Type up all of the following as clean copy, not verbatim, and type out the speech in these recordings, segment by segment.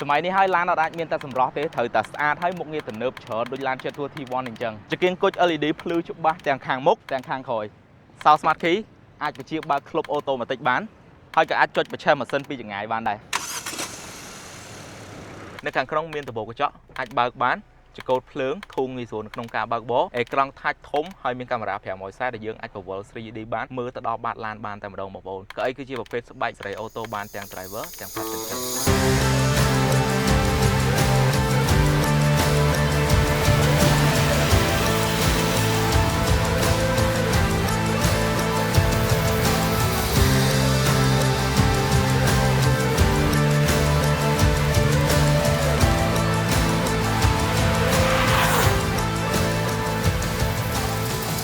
สมัยนี้ให้ล้านอดมีแต่สำรองเตะเถอะแต่สะอาดให้มุกเงียบแต่เนิบเฉิดโดยลานเชิดทัวทีวอนอย่างจังจะเกียงกุญ LED พลื้ชุบบ้าแต่งคางมุกแต่งคางคอยซาวสมาร์ทคีอาจจะเชียบบ้าคลบออโตมาติดบ้านให้ก็อาจจดไปเชื่อมาเส้นปีอย่างไงบ้านใดในการครองเมียนตะโบกเจาะอาจเบิกบ้านจะโกดเพลิงทุ่งในส่วนขนมกาเบิกโบเอกลังทัดทมให้มีการราแผ่หมอยแซ่ได้ยังอาจกับวอลซีดีบ้านมือตะดอบาดลานบ้านแต่มาดองมาโบนก็ไอ้คือเชียบแบบเฟสไบส์ไรออโต้บ้านแต่งไดรเวอร์แต่งพัดเป็นจัง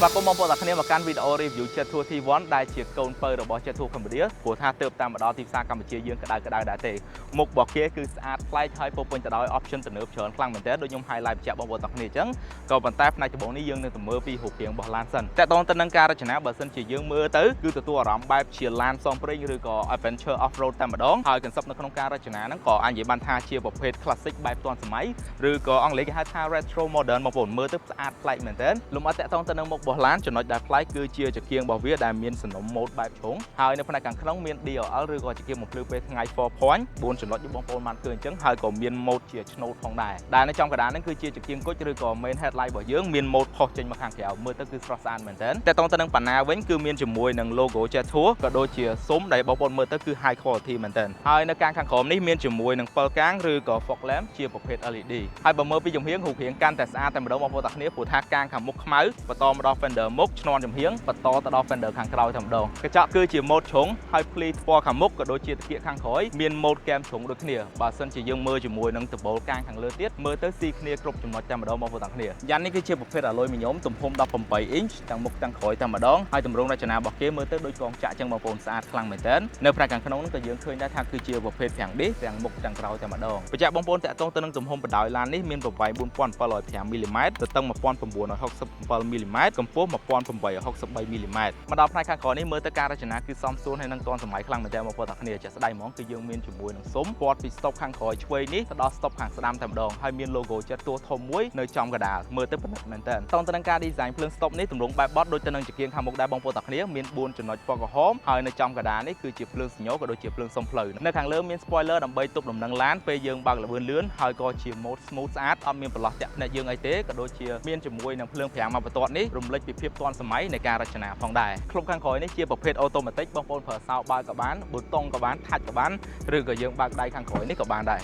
và cũng mong là khi mà can video review chơi thua thi vốn đại triệt câu pơ rồi bỏ chơi thua không biết của tha tệp tam ở đó thì xa Campuchia dương cái đài đã tệ một bỏ kia cứ add flight hai popon từ đó option từ nước chọn khăn mình tết đôi nhung highlight chạm bóng tập này chấn cầu bàn tay này cho bọn ní dương nên từ mưa vì hụt tiền bỏ lan sânแต่ตอนนั้นการชนะบอลสนจีdương mưa tới cứ từตัวรำแบบเชียร์ลานซองปริงหรือก็ adventure off road แต่มาดองหายกันซับในขนมการชนะนั้นก็อันยี่บันทาเชียร์แบบเพจคลาสสิกแบบตอนสมัยหรือก็อังกฤษให้ท่า retro modern มาบ่นมือตึ๊บสะอาดไฟเหมือนเดิมลงมาแต่ตอนนั้นบอลล้านจนน้อยได้ไฟคือเชียร์จะเคียงบ่อเวียได้เมียนสนมโหมดแบบชงหายในพนักงานขนมเมียนเดียวหรือก็จะเคียงหมดเปลือกไปไง for point บนจนน้อยยุบบอลโปนมันเกินจังหายก็เมียนโหมดเชียร์ชโนทองได้ในจอมกระดานนั้นคือเชียร์จะเคียงก็หรือก็เมน headline บ่อเยื้องเมียนโหมดพอจนมาข้างแถวมือตึ๊บคือ cross an เหมือนเดิมแต่ตอนนั้นปัญหาเว้นคือเมียนจมวยหนึ่งโลโก้เจ้าทัวก็โดยเชียร์ซุ้มได้บอลมือตึ๊บคือ high quality เหมือนเดิมหายในการแข่งขันนี้เมียนจมวยหนึ่งเปิลก้างหรือก็ฟอกแลมเชียร์ประเภท LED ให้บ่มือไปยงเฮียงหูเฮียงกันแต่สะอาดแต่มาดองบอลตักนี้ผู้ทักกลางขังมุกขม้ปะตอมาดอเฟนเดอร์มุกชนอนยงเฮียงปะตอตะดอเฟนเดอร์ขังกระดอยทำดองกระเจาะคือเชียร์โหมดชงให้พลีฟอร์ขังมุกก็โดยเชียร์ตะเกียขังขอยเมียนโหมดแกมชงโดยขี้บาสันเชียร์ยังมือจมวยหนึ่งตะโบกลางขังเลือดเตี้ยมือเตอร์ซีขี้กรบจมน้อยแต่มาดองบอลตักนี้ยันนี่คือเชียร์ประเภทอร่อยมีโยมตุ่มพรมดับผมไปอินช์ตั้งมุกตั้งขอยแต่มาดองให้ตุ่มรงราชนาบอกเกมือเตอร์โดยกองจะจังบอลโปนสะอาดคลั่งเหมือนเดิมในพนักงานขนมนั้นก็ยังเคยได้ทางคือเชียร์ประเภทแผงดิแผงมุกตั้งเราแต่มาดองประจักษ์บอลโปนแต่ต้องตั้งตุ่มพรมประดอยลานนี้มีประไว้บุญป้อนปลอยแผงมิลลิเมตรตั้งมาป้อนประบวน60มิลลิเมตรกำปั้วมาป้อนประไว้60มิลลิเมตรมาดาวพนักงานขอนี้มือเตอร์การราชนาคือซ้อมซูนให้นั่งตอนสมัยคลั่งเหมือนเดิมมาพอตักเนี่ยจะแสดงมองคือยังมีจมวยหนังสมปอดปิดสต็อปข้างคอยช่วยนี้ถ้าดอสต็อปข้างสนามแต่มาดองให้มีโลโก้จะตัวทอมมวยในจอมกระดาษมือเตอร์ผลิตเหมือนเดิมต้องตั้งการดีไซน์เพลิงสต็อปนี้ตุ่มลงแบบบอสโดยจะนั่งจะเกียงทำมุกได้บองพอตักเนี่ยมีบุญจนน้อยปอกหอมให้ในจอมกระดาษนี้คือจีบเพลิงสีโยก็โดยจีบเพลิงสมเพลินในทางเลื่อนมีสปอยเลอร์ดำใบตุบดำนังล้านไปยังบางระเบิดเลื่อนให้ก็จีบโหมดสมูทอาร์ตเอามีปลอดจะในยังไอเต้ก็โดยจีบมีจมวยนังเพลิงแผงมาประตูนี้รวมเล็กปีเพียบตอนสมัยในการรัชนาพองได้คลุมข้างคอยนี้จีบประเภทออโตเมติกบางคนเผอซาวบาร์กับบ้านบุตรตรงกับบ้านทัดกับบ้านหรือก็ยังบางได้ข้างคอยนี้กับบ้านได้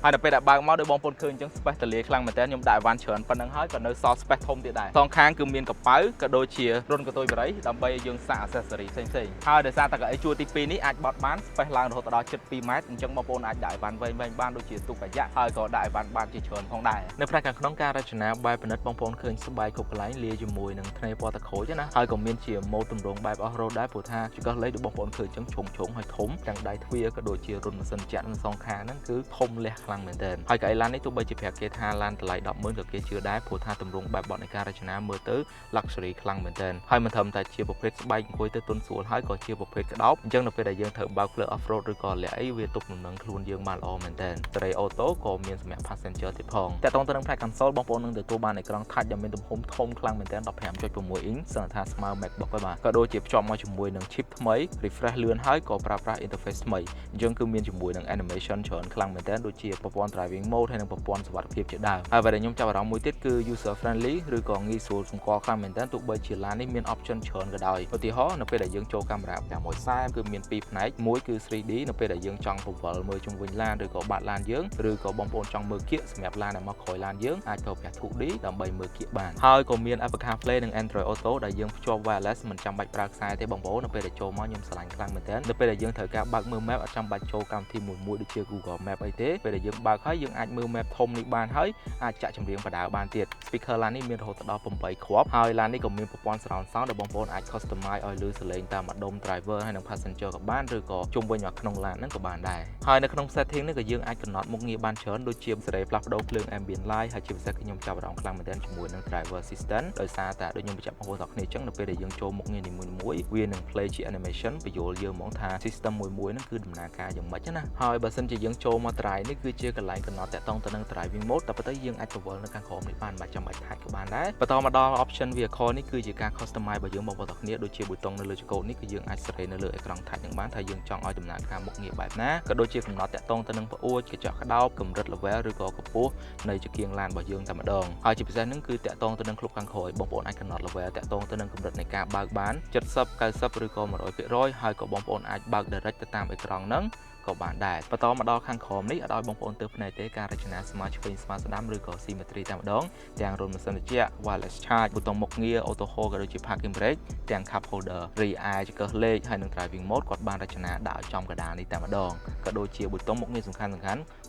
ให้เราไปดับบางมาโดยบองปนคืนจังสเปซทะเลคลังเหมือนแต่ยมได้วันเฉินปนังให้กับเนื้อซอสสเปซทมที่ได้ตองค้างคือมีนกับเป้ากับโดยเชียร์รุ่นกับตัวไปไรดำใบยังสะอาดเสรีเซ็งให้เดี๋ยวซาแต่กับไอชัวตีปีนี้อาจบอดบ้านสเปซลางโดดต่อ7 ปีเมตรจังบองปนอาจได้วันใบบ้านโดยเชียร์ตุกกะยะให้ก็ได้วันเชียร์เฉินของได้ในประการขนมการราชนาใบเป็นนัดบองปนคืนสบายกบไหลเลียจมวยหนึ่งในปอตะโขใช่นะให้ก็มีนเชียร์โมตุ่มรงใบออโรได้ปูท่าจุก็เลยดูบองปนคืนจังชงให้ถมจังได้ทวีก็โดยเชียร์รุ่นมาสันจันสองขานั่นคือทมเละคลังเหมือนเดิมให้กับร้านนี้ตัวใบจีแพกเกทาลานตะไลดอกมือกับเกเชื่อได้ผู้ท่าตำรงแบบบอลในการราชนาเมื่อตื้อลักชัวรี่คลังเหมือนเดิมให้มันทำแต่เชียร์ประเภทใบคุยตื้อต้นสวนให้ก่อเชียร์ประเภทกระดอบยังเราไปได้ยังเถิดบาวเคลือออฟโรดหรือก่อนเหลือไอเวตุกหนุนนังคลุนยังมาลอเหมือนเดิมแต่ในออโต้ก็มีสมัยพาสเซนเจอร์ติดพองแต่ตรงตำแหน่งแพร่กันโซ่บองโปนึงเดือดตัวบานในกลางทัดยังเป็นตุ่มโฮมทมคลังเหมือนเดิมดอกแผมจอยประมวยอิงสังทาสมาร์ทแม็กบอกไว้มาก็โดยจีบจอมมาจมวยหนึ่งชิปทำไมรีเฟรชเลื่อนให้ก็ปรับปรุงอินเทอร์เฟซใหม่ยังคือมีจมวยหนึ่งแอนิเมชันเฉินคลังเหมือนเดิมโดยเชียร์ประปอนไดรวิ่งโหมดให้หนึ่งประปอนสวัสดิภาพจะได้แต่ในยมจับเรามือติดคือ user friendly หรือก็งี้สูตรสมกอคลังเหมือนเดิมตัวใบเชียร์ล้านนี่มี option เฉินก็ได้ปกติเขาในเพื่อได้ยังโจกล้องแบบอย่างมวยซ้ายคือมีปีไหนมวยคือ 3D ในเพื่อได้ยังจังผมว่ามือจงวิญญาณหรือก็บาดลานเยอะหรือก็บอมโอนจังมือเกี้ยสมัยลานมาคอยลานเยอะอาจจะแบบถูกดีดำใบมือเกี้ยบานหายก็มี Apple CarPlay หนึ่ง Android Auto ได้ยังชอบ wireless มันจำใบปลั๊กสายที่บอมโอนในเพื่อได้โจมอยมสลายคลังเหมือนเดิมในเพื่อได้ยังเถอะการบักมือแมปจำใบโจกำที่มวยได้เชื่อ Google Map ไอเต้เพื่อได้ยังบักให้ยังอาจมือแมปทมในบ้านให้อาจจะจำเรียงประดาบานเตียดสปีกเกอร์ร้านนี้มีโทรศัพท์ผมไปครบหายร้านนี้ก็มีประปอนสาวซ้อนเดี๋ยวบางคนอาจคัสตอมไมซ์ออยล์หรือสเลงตามดมไดรเวอร์ให้นักพาสเซนเจอร์กับบ้านหรือก็จุ่มบนหยอดขนมร้านนั่นกับบ้านได้หายในขนมเซตทิ้งนี่ก็ยังอาจกำหนดมุกงี้บ้านเชิญโดยเชียมสเลปลับโดเพลิงแอมเบียนไลท์ให้เชียมเซตขยมจับรองคลังเหมือนเดิมจมูกนั่งไดรเวอร์ซิสเตนโดยซาแต่โดยยมไปจับบางคนต่อในจังในเปได้ยังโจมุกงี้ในมวยเวียนหนึ่งเพลย์จีแอนิเมชันประโยชน์เยอะมองทางซิสเต็มมวยนั่นคือดำเนินการอย่างไรนะหายบัสเซนจะยังโจมาไตรนี่คือ ជាកន្លែងកំណត់តាក់ទងទៅនឹង driving mode តែប៉ុន្តែយើងអាចពង្រឹងនៅខាងក្រោមនេះបានមិនចាំបាច់ហាត់ក៏បានដែរបន្តមកដល់ option vehicle នេះគឺជាការ customize របស់យើងបងប្អូនទាំងគ្នាដូចជាប៊ូតុងនៅលើចង្កូតនេះគឺយើងអាចសេរីនៅលើអេក្រង់ touch នឹងបានថាយើងចង់ឲ្យដំណើរការមុខងារបែបណាក៏ដូចជាកំណត់តាក់ទងទៅនឹងផ្អួចកញ្ចក់ក្តោបកម្រិត level ឬក៏កម្ពស់នៃចង្កៀងឡានរបស់យើងតែម្ដងហើយជាពិសេសហ្នឹងគឺតាក់ទងទៅនឹងក្លុបខាងក្រោយបងប្អូនអាចកំណត់ level តាក់ទងទៅនឹងកម្រិតនៃការបើកបាន70 90ឬក៏ 100% ហើយក៏បងប្អូនអាចបើក direct ទៅតាមអេក្រង់ហ្នឹងក៏បានដែរបន្តមកដល់ខាងក្រោមនេះឲ្យបងប្អូនទើបភ្នែកទេការរចនាស្មើឆ្វេងស្មើស្ដាំឬក៏ symmetry តែម្ដងទាំងរុនម៉ាស៊ីនត្រជាក់ wireless charge ប៊ូតុងមុខងារ auto hold ក៏ដូចជា parking brake ទាំង cup holder rear ចង្កឹះលេខហើយនិង driving mode គាត់បានរចនាដាក់ឲ្យចំកណ្ដាលនេះតែម្ដងក៏ដូចជាប៊ូតុងមុខងារសំខាន់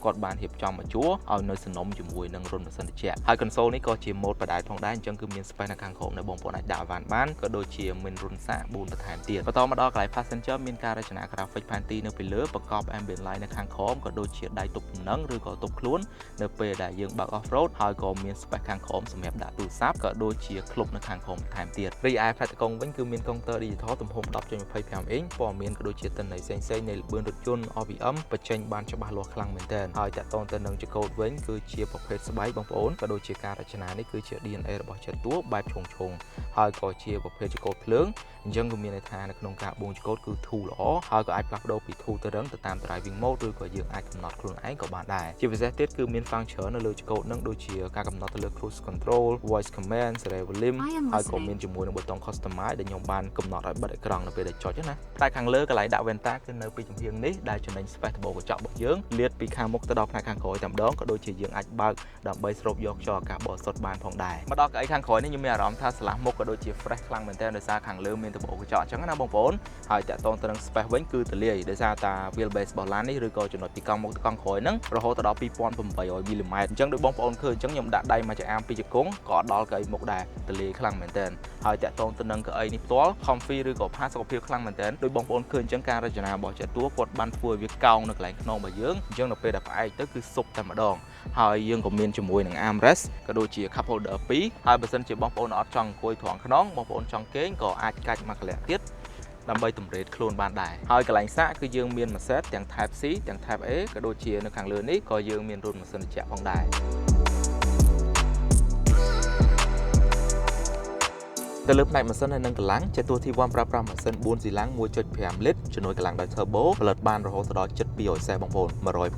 គាត់បានរៀបចំមកជួរឲ្យនៅសំណុំជាមួយនឹងរុនម៉ាស៊ីនត្រជាក់ហើយ console នេះក៏ជា mode បដាផងដែរអញ្ចឹងគឺមាន space នៅខាងក្រោមដែលបងប្អូនអាចដាក់អីវ៉ាន់បានក៏ដូចជាមានរុនសាក4បន្ថែមទៀតបន្តមកដល់កន្លែង passenger មានការរចនា graphic ផែនទីនៅពីលើប្រកប ambient light នៅខាងក្រោមក៏ដូចជាដៃទប់ទំនឹងឬក៏ទប់ខ្លួននៅពេលដែលយើងបើក off road ហើយក៏មាន space ខាងក្រោមសម្រាប់ដាក់ទូរស័ព្ទក៏ដូចជាក្លុបនៅខាងក្រោមបន្ថែមទៀតរីឯផ្នែកតកង់វិញគឺមានកុងទ័រ digital ទំហំ 10.25 អ៊ីងព័ត៌មានក៏ដូចជាទិន្នន័យផ្សេងៗនៃល្បឿនរថយន្ត RPM បញ្ចេញបានច្បាស់លាស់ខ្លាំងមែនទែនហើយតាក់ទងទៅនឹងចង្កូតវិញគឺជាប្រភេទស្បែកបងប្អូនក៏ដូចជាការរចនានេះគឺជា DNA របស់ចិត្តតួបែបឆុងហើយក៏ជាប្រភេទចង្កូតភ្លើងអញ្ចឹងក៏មានន័យថានៅក្នុងការបូមចង្កូតគឺធូរល្អហើយក៏អាចផ្លាស់ប្ដូរពីធូរទៅរឹងទៅតាម driving mode ឬក៏យើងអាចកំណត់ខ្លួនឯងក៏បានដែរជាពិសេសទៀតគឺមាន function នៅលើចង្កូតនឹងដូចជាការកំណត់ទៅលើ cruise control voice command stereo volume ហើយក៏មានជាមួយនឹងប៊ូតុង customize ដែលខ្ញុំបានកំណត់ឲ្យបិទអេក្រង់នៅពេលដែលចុចណាតែខាងលើកន្លែងដាក់ venta គឺនៅពីចំហៀងនេះដែលចំណេញ space ដបកញ្ចក់របស់យើងលាតពីខាងមុខទៅដល់ផ្នែកខាងក្រោយតែម្ដងក៏ដូចជាយើងអាចបើកដើម្បីស្រូបយកខ្យល់អាកាសបរិសុទ្ធបានផងដែរមកដល់កៅអីខាងក្រោយនេះខ្ញុំមានអារម្មណ៍ថាស្លាស់មុខក៏ដូចជា fresh ខ្លាំងមែនទែនដោយសារខាងលើមានដបកញ្ចក់អញ្ចឹងណាបងប្អូនហើយតាក់ទងទៅនឹង space វិញគឺទូលាយដោយសារតា wheelbase របស់ឡាននេះឬក៏ចំណុចពីកង់មុខទៅកង់ក្រោយហ្នឹងរហូតដល់ 2800 មីលីម៉ែត្រអញ្ចឹងដូចបងប្អូនឃើញអញ្ចឹងខ្ញុំដាក់ដៃមកចអាមពីជង្គង់ក៏ដល់កៅអីមុខដែរទូលាយខ្លាំងមែនទែនហើយតាក់ទងទៅនឹងកៅអីនេះផ្ទាល់ comfy ឬក៏ផាសុខភាពខ្លាំងមែនទែនដូចបងប្អូនឃើញអញ្ចឹងការរចនារបស់ចិត្តតួគាត់បានធ្វើឲ្យវាកោងនៅកន្លែងខ្នងរបស់យើងអញ្ចឹងនៅពេលដែលផ្អែកទៅគឺសុបតែម្ដងហើយយើងក៏មានជាមួយនឹង armrest ក៏ដូចជា cup holder 2ហើយបើសិនជាបងប្អូនអត់ចង់អង្គុយត្រង់ខ្នងបងប្អូនចង់គេងក៏អាចកាច់មកកន្លែងទៀតដើម្បីតម្រេតខ្លួនបានដែរហើយកន្លែងសាកគឺយើងមានម៉ាសេតទាំង Type C ទាំង Type A ក៏ដូចជានៅខាងលើនេះក៏យើងមានរុនម៉ាស៊ីនត្រជាក់ផងដែរទៅលើផ្នែកម៉ាស៊ីនហើយនឹងកម្លាំងចេះតួ T1 ប្រើប្រាស់ម៉ាស៊ីន4ស៊ីឡាំង 1.5 លីត្រជំនួយកម្លាំងដោយ turbo ផលិតបានរហូតដល់ជិត200សេសបងប្អូន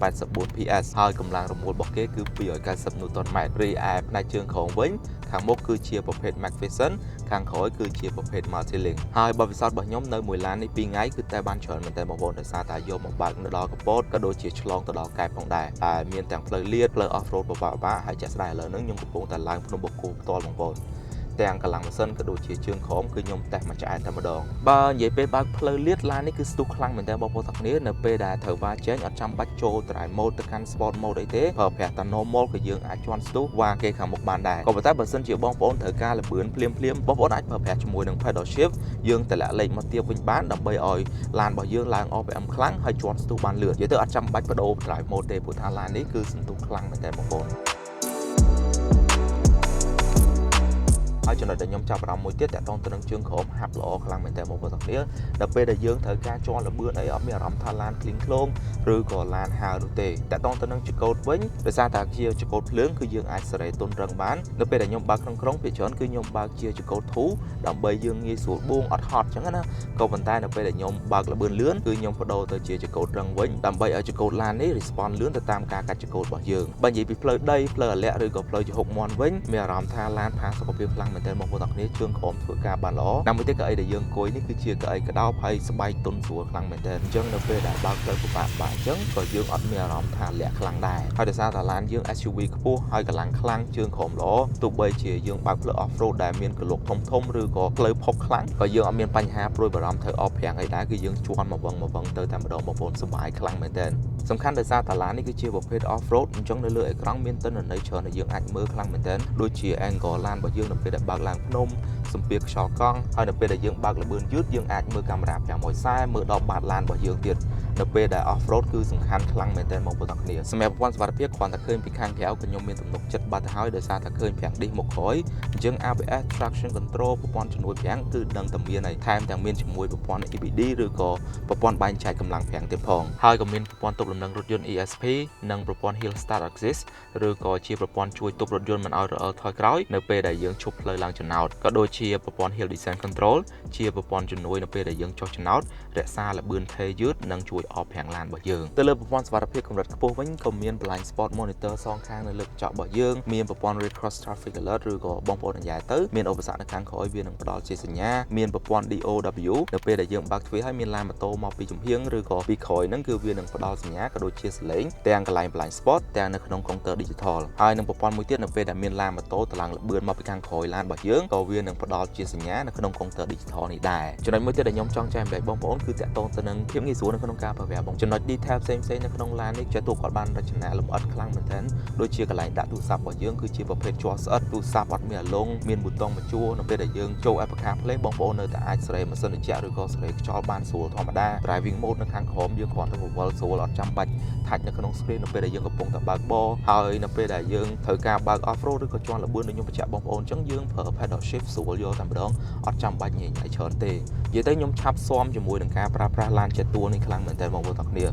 184 PS ហើយកម្លាំងរមុលរបស់គេគឺ290 Nm រីឯផ្នែកជើងក្រោមវិញខាងមុខគឺជាប្រភេទ McPherson ខាងក្រោយគឺជាប្រភេទ Multilink ហើយបទពិសោធន៍របស់ខ្ញុំនៅមួយឡាននេះ2ថ្ងៃគឺតែបានច្រើនមែនតើបងប្អូនដោយសារតែយកមកបើកនៅដល់កពតក៏ដូចជាឆ្លងទៅដល់កែបផងដែរតែមានទាំងផ្លូវលាតផ្លូវ off road ពិបាកហើយជាក់ស្ដែងឥឡូវហ្នឹងខ្ញុំកំពុងតែឡើងភ្នំបូកគោផ្ទាល់បងប្អូនទាំងកម្លាំងម៉ាស៊ីនក៏ដូចជាជើងក្រោមគឺខ្ញុំតេស្តមកឆ្អែតតែម្ដងបើនិយាយពេលបើកផ្លូវលាតឡាននេះគឺស្ទុះខ្លាំងមែនតើបងប្អូនទាំងគ្នានៅពេលដែលត្រូវវ៉ាចេញអត់ចាំបាច់ចូល drive mode ទៅកាន់ sport mode អីទេប្រើប្រាស់តែ normal ក៏យើងអាចជន់ស្ទុះវ៉ាគេខាងមុខបានដែរក៏ប៉ុន្តែបើសិនជាបងប្អូនត្រូវការល្បឿនភ្លាមបងប្អូនអាចប្រើប្រាស់ជាមួយនឹង pedal shift យើងតម្លាក់លេខមកទៀតវិញបានដើម្បីឲ្យឡានរបស់យើងឡើង RPM ខ្លាំងហើយជន់ស្ទុះបានលឿននិយាយទៅអត់ចាំបាច់បដូរ drive mode ទេព្រោះថាឡាននេះគឺសន្ទុះខ្លាំងមែនតើបងប្អូនហើយចំណុចដែលខ្ញុំចាប់អារម្មណ៍មួយទៀតតាក់ទងទៅនឹងជើងក្រោមហាប់ល្អខ្លាំងមែនតើបងប្អូនទាំងគ្នាដល់ពេលដែលយើងត្រូវការជន់ល្បឿនអីអត់មានអារម្មណ៍ថាឡានឃ្លីងឃ្លោងឬក៏ឡានហើរនោះទេតាក់ទងទៅនឹងចង្កូតវិញដោយសារតែជាចង្កូតភ្លើងគឺយើងអាចសេរីទុនរឹងបាននៅពេលដែលខ្ញុំបើកក្នុងក្រុងភាគច្រើនគឺខ្ញុំបើកជាចង្កូតធូរដើម្បីយើងងាយស្រួលបួងអត់ហត់អញ្ចឹងណាក៏ប៉ុន្តែនៅពេលដែលខ្ញុំបើកល្បឿនលឿនគឺខ្ញុំបដូរទៅជាចង្កូតរឹងវិញដើម្បីឲ្យចង្កូតឡាននេះ respond លឿនទៅតាមការកាត់ចង្កូតរបស់យើងបើនិយាយពីផ្លូវដីផ្លូវអាលាក់ឬក៏ផ្លូវជហុកមាន់វិញមានអារម្មណ៍ថាឡានផាសុខភាពខ្លាំងមែនទែនបងប្អូនទាំងគ្នាជើងក្រោមធ្វើការបានល្អតាមមួយទៀតកៅអីដែលយើងអង្គុយនេះគឺជាកៅអីក្តោបហើយស្បែកទន់ស្រួលខ្លាំងមែនទែនអញ្ចឹងនៅពេលដែលបើកផ្លូវពិបាកអញ្ចឹងក៏យើងអត់មានអារម្មណ៍ថាលាក់ខ្លាំងដែរហើយដោយសារតែឡានយើង SUV ខ្ពស់ហើយកម្លាំងខ្លាំងជើងក្រោមល្អទោះបីជាយើងបើកផ្លូវ off road ដែលមានកលុកធំឬក៏ផ្លូវផុកខ្លាំងក៏យើងអត់មានបញ្ហាព្រួយបារម្ភធ្វើអបប្រាំងអីដែរគឺយើងជន់មកវឹងទៅតែម្ដងបងប្អូនសុបាយខ្លាំងមែនទែនសំខាន់ដោយសារតាឡាននេះគឺជាប្រភេទ off road អញ្ចឹងនៅលើអេក្រង់មានទិន្នន័យច្រើនដែលយើងអាចមើលខ្លាំងមែនទែនដូចជា angle ឡានរបស់យើងនៅពេលដែលបើកឡើងភ្នំសម្ពាធខ្យល់កង់ហើយនៅពេលដែលយើងបើកល្បឿនយឺតយើងអាចមើលកាមេរ៉ា560មើលដល់បាតឡានរបស់យើងទៀត នៅពេលដែល off road គឺសំខាន់ខ្លាំងមែនទែនបងប្អូនទាំងគ្នាសម្រាប់ប្រព័ន្ធសុវត្ថិភាពគ្រាន់តែឃើញពីខាងក្រៅក៏ខ្ញុំមានទំនុកចិត្តបាត់ទៅហើយដោយសារតែឃើញប្រាំងឌីសមុខក្រោយអញ្ចឹង ABS traction control ប្រព័ន្ធជំនួយប្រាំងគឺដឹងតែមានហើយថែមទាំងមានជាមួយប្រព័ន្ធ EBD ឬក៏ប្រព័ន្ធបែងចែកកម្លាំងប្រាំងទៀតផងហើយក៏មានប្រព័ន្ធទប់លំនឹងរថយន្ត ESP និងប្រព័ន្ធ Hill Start Assist ឬក៏ជាប្រព័ន្ធជួយទប់រថយន្តមិនឲ្យរអិលថយក្រោយនៅពេលដែលយើងឈប់ផ្លូវឡើងចំណោតក៏ដូចជាប្រព័ន្ធ Hill Descent Control ជាប្រព័ន្ធជំនួយនៅពេលដែលយើងចុះចំណោតរក្សាល្បឿនថេរយឺតនិងជួយអបប្រាំងឡានរបស់យើងទៅលើប្រព័ន្ធសុវត្ថិភាពកម្រិតខ្ពស់វិញក៏មាន Blind Spot Monitor សងខាងនៅលើកញ្ចក់របស់យើងមានប្រព័ន្ធ Red Cross Traffic Alert ឬក៏បងប្អូននិយាយទៅមានឧបសគ្គនៅខាងក្រោយវានឹងផ្ដល់ជាសញ្ញាមានប្រព័ន្ធ DOW នៅពេលដែលយើងបើកទ្វារហើយមានឡានម៉ូតូមកពីចំហៀងឬក៏ពីក្រោយហ្នឹងគឺវានឹងផ្ដល់សញ្ញាក៏ដូចជាសលេងទាំងកន្លែង Blind Spot ទាំងនៅក្នុងកុងទ័រ Digital ហើយនឹងប្រព័ន្ធមួយទៀតនៅពេលដែលមានឡានម៉ូតូតឡើងល្បឿនមកពីខាងក្រោយឡានរបស់យើងក៏វានឹងផ្ដល់ជាសញ្ញានៅក្នុងកុងទ័រ Digital នេះដែរចំណុចមួយទៀតដែលខ្ញុំចង់ចែករំលែកបងប្អូនគឺតាក់ទងទៅនឹងភាពងាយស្រួលនៅក្នុងការប្រើប្រាស់បងចំណុច detail ផ្សេងៗនៅក្នុងឡាននេះចេះទូគាត់បានរចនាលម្អិតខ្លាំងមែនទែនដូចជាកន្លែងដាក់ទូរស័ព្ទរបស់យើងគឺជាប្រភេទជ័រស្អិតទូរស័ព្ទអត់មានអាលុងមានប៊ូតុងបញ្ជួរនៅពេលដែលយើងចូល Application Play បងប្អូននៅតែអាចសេរីម៉ាស៊ីនត្រជាក់ឬក៏សេរីខ្យល់បានស្រួលធម្មតា Driving Mode នៅខាងក្រោមយើងគ្រាន់តែវល់ស្រួលអត់ចាំបាច់ថាច់នៅក្នុង screen នៅពេលដែលយើងកំពុងតែបើកបរហើយនៅពេលដែលយើងត្រូវការបើក off road ឬក៏ជាន់ល្បឿនដូចខ្ញុំបញ្ជាក់បងប្អូនអញ្ចឹងយើងប្រើ pedal shift ស្រួលយកតែម្ដងអត់ចាំបាច់ញ៉ៃច្រើនទេនិយាយទៅខ្ញុំឆាប់ស៊ាំជាមួយនឹងការប្រើប្រាស់ឡានចេតទួនេះខ្លាំងមែនតើបងប្អូនទាំងគ្នាអ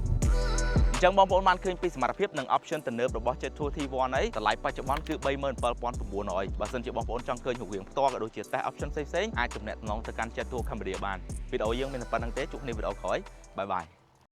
ញ្ចឹងបងប្អូនបានឃើញពីសមត្ថភាពនិង option ទំនើបរបស់ Jet2 T1 អីតម្លៃបច្ចុប្បន្នគឺ 37,900 បើសិនជាបងប្អូនចង់ឃើញរូបរាងផ្ទាល់ក៏ដូចជា test option ផ្សេងៗអាចទំនាក់ទំនងទៅកាន់ Jet2 Cambodia បានវីដេអូយើងមានតែប៉ុណ្្នឹងទេជួបគ្នាវីដេអូក្រោយបាយបាយ